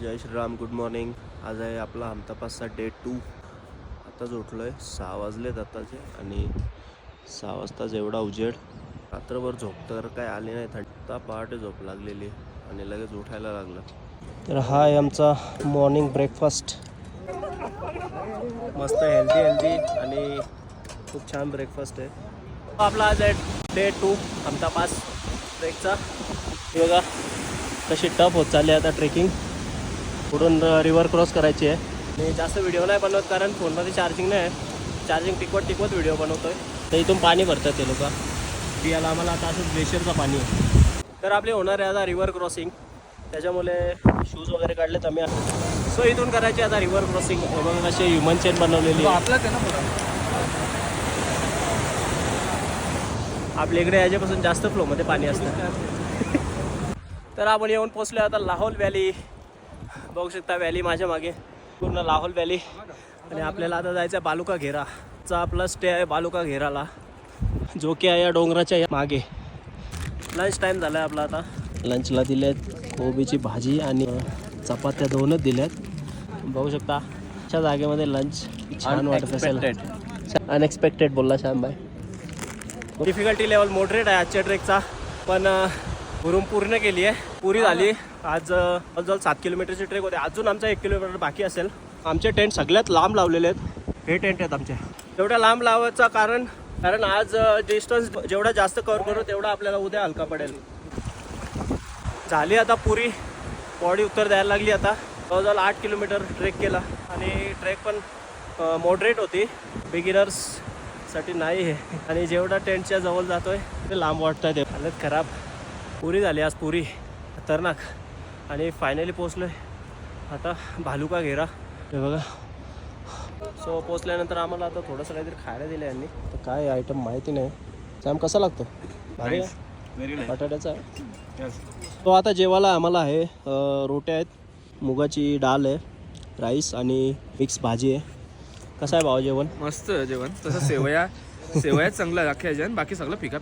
जय Shriram, good morning. आज आहे आपला हमतापासचा डे 2. आताच उठलो आहे, 6 वाजलेत आताचे. आणि 6 वाजताच एवढा उजेड. रात्रभर झोप तर काय आली नाही, थंडा पहाटे झोप लागलेली आणि लगेच उठायला लागलं. तर हा आहे आमचा मॉर्निंग ब्रेकफास्ट. मस्त हेल्दी आणि खूप छान ब्रेकफास्ट आहे. आपला आज आहे डे 2 हमतापास ट्रेकचा. बघा कशी टफ होत चालली आता ट्रेकिंग. पुढून रिव्हर क्रॉस करायची आहे. मी जास्त व्हिडिओ नाही बनवत कारण फोनमध्ये चार्जिंग नाही आहे. चार्जिंग टिकवत व्हिडिओ बनवतो आहे. तर इथून पाणी भरतात ते लोक. पियाला आम्हाला आता असंच ग्लेशियरचं पाणी आहे. तर आपले होणार आहे आता रिव्हर क्रॉसिंग. त्याच्यामुळे शूज वगैरे काढलेत आम्ही. सो इथून करायची आता रिव्हर क्रॉसिंग. बघा कशी ह्युमन चेन बनवलेली आहे. आपलाच आहे ना. आपल्या इकडे याच्यापासून जास्त फ्लोमध्ये पाणी असतं. तर आपण येऊन पोचलो आता लाहौल व्हॅली. बघू शकता व्हॅली माझ्या मागे, पूर्ण लाहौल व्हॅली. आणि आपल्याला आता जायचं आहे बालुका घेराचा. आपला स्टे आहे बालुका घेराला, जो की आहे या डोंगराच्या मागे. लंच टाईम झाला आहे आपला. आता लंचला दिलेत कोबीची भाजी आणि चपात्या 2च दिल्यात. बघू शकता अशा जागेमध्ये लंच छान वाटत असेल. अनएक्सपेक्टेड बोलला श्याम भाई. डिफिकल्टी लेवल मॉडरेट आहे आजच्या ट्रेकचा, पण रूम पूर्ण केली आहे, पुरी झाली. आज जवळजवळ 7 किलोमीटरची ट्रेक होते. अजून आमचा 1 किलोमीटर बाकी असेल. आमचे टेंट सगळ्यात लांब लावलेले आहेत. हे टेंट आहेत आमचे. एवढ्या लांब लावायचं कारण आज डिस्टन्स जेवढा जास्त कव्हर करू तेवढा आपल्याला उद्या हलका पडेल. झाली आता पुरी, बॉडी उत्तर द्यायला लागली. आता जवळजवळ 8 किलोमीटर ट्रेक केला आणि ट्रेक पण मॉडरेट होती, बिगिनर्ससाठी नाही आहे. आणि जेवढा टेंटच्या जवळ जातोय ते लांब वाटत आहे. हालत खराब. पुरी झाली आज, पुरी खतरनाक. आणि फायनली पोचलो आहे आता भालुका घेरा. हे बघा. सो पोचल्यानंतर आम्हाला आता थोडंसं काहीतरी खायला दिलं यांनी. तर काय आयटम माहिती नाही. सॅम कसा लागतो? भारी आहे, बटाट्याचा आहे. तो आता जेवायला आम्हाला आहे रोट्या आहेत, मुगाची डाळ आहे, राईस आणि मिक्स भाजी आहे. कसं आहे भाऊ जेवण? मस्त जेवण. तसं सेवया चांगलं आहे अख्ख्या जेवण. बाकी सगळं फिका